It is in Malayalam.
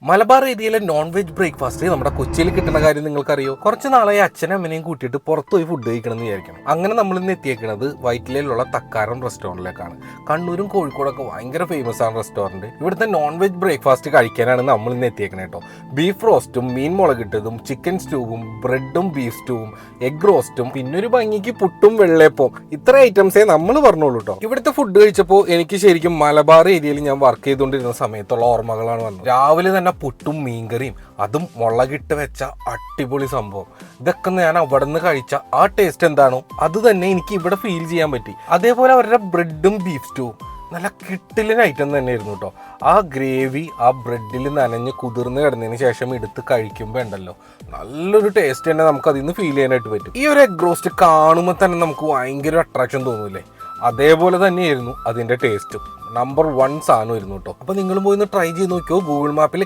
മലബാർ ഏരിയയിലെ നോൺ വെജ് ബ്രേക്ക്ഫാസ്റ്റ് നമ്മുടെ കൊച്ചിയിൽ കിട്ടുന്ന കാര്യം നിങ്ങൾക്കറിയോ? കുറച്ച് നാളായി അച്ഛനും അമ്മനെയും കൂട്ടിയിട്ട് പുറത്തു പോയി ഫുഡ് കഴിക്കണം എന്ന് വിചാരിക്കണം. അങ്ങനെ നമ്മൾ ഇന്ന് എത്തിയേക്കുന്നത് വൈറ്റിലയിലുള്ള തക്കാരം റെസ്റ്റോറൻറ്റിലേക്കാണ്. കണ്ണൂരും കോഴിക്കോടൊക്കെ ഭയങ്കര ഫേമസ് ആണ് റെസ്റ്റോറൻറ്റ്. ഇവിടുത്തെ നോൺ വെജ് ബ്രേക്ക്ഫാസ്റ്റ് കഴിക്കാനാണ് നമ്മൾ ഇന്ന് എത്തിയേക്കണേ കേട്ടോ. ബീഫ് റോസ്റ്റും മീൻ മുളകിട്ടതും ചിക്കൻ സ്റ്റൂവും ബ്രെഡും ബീഫ് സ്റ്റൂവും എഗ് റോസ്റ്റും പിന്നെ ഒരു ഭംഗിക്ക് പുട്ടും വെള്ളയപ്പവും ഇത്ര ഐറ്റംസേ നമ്മൾ പറഞ്ഞോളൂ കേട്ടോ. ഇവിടുത്തെ ഫുഡ് കഴിച്ചപ്പോൾ എനിക്ക് ശരിക്കും മലബാർ ഏരിയയിൽ ഞാൻ വർക്ക് ചെയ്തുകൊണ്ടിരുന്ന സമയത്തുള്ള ഓർമ്മകളാണ് വന്നത്. രാവിലെ തന്നെ പുട്ടും മീൻകറിയും, അതും മുളകിട്ട് വെച്ച അടിപൊളി സംഭവം. ഇതൊക്കെ ഞാൻ അവിടെ നിന്ന് കഴിച്ച ആ ടേസ്റ്റ് എന്താണോ അത് തന്നെ എനിക്ക് ഇവിടെ ഫീൽ ചെയ്യാൻ പറ്റി. അതേപോലെ അവരുടെ ബ്രെഡും ബീഫ് സ്റ്റൂവും നല്ല കിട്ടിലൻ ഐറ്റം തന്നെയായിരുന്നു കേട്ടോ. ആ ഗ്രേവി ആ ബ്രെഡിൽ നനഞ്ഞ് കുതിർന്ന് കിടന്നതിന് ശേഷം എടുത്ത് കഴിക്കുമ്പോൾ ഉണ്ടല്ലോ, നല്ലൊരു ടേസ്റ്റ് തന്നെ നമുക്ക് അതിൽ നിന്ന് ഫീൽ ചെയ്യാനായിട്ട് പറ്റും. ഈ ഒരു എഗ് റോസ്റ്റ് കാണുമ്പോൾ തന്നെ നമുക്ക് ഭയങ്കര അട്രാക്ഷൻ തോന്നൂലേ? അതേപോലെ തന്നെയായിരുന്നു അതിൻ്റെ ടേസ്റ്റും. നമ്പർ 1 സാധനമായിരുന്നു കേട്ടോ. അപ്പോൾ നിങ്ങളും പോയി ഒന്ന് ട്രൈ ചെയ്ത് നോക്കിയോ. ഗൂഗിൾ മാപ്പിൽ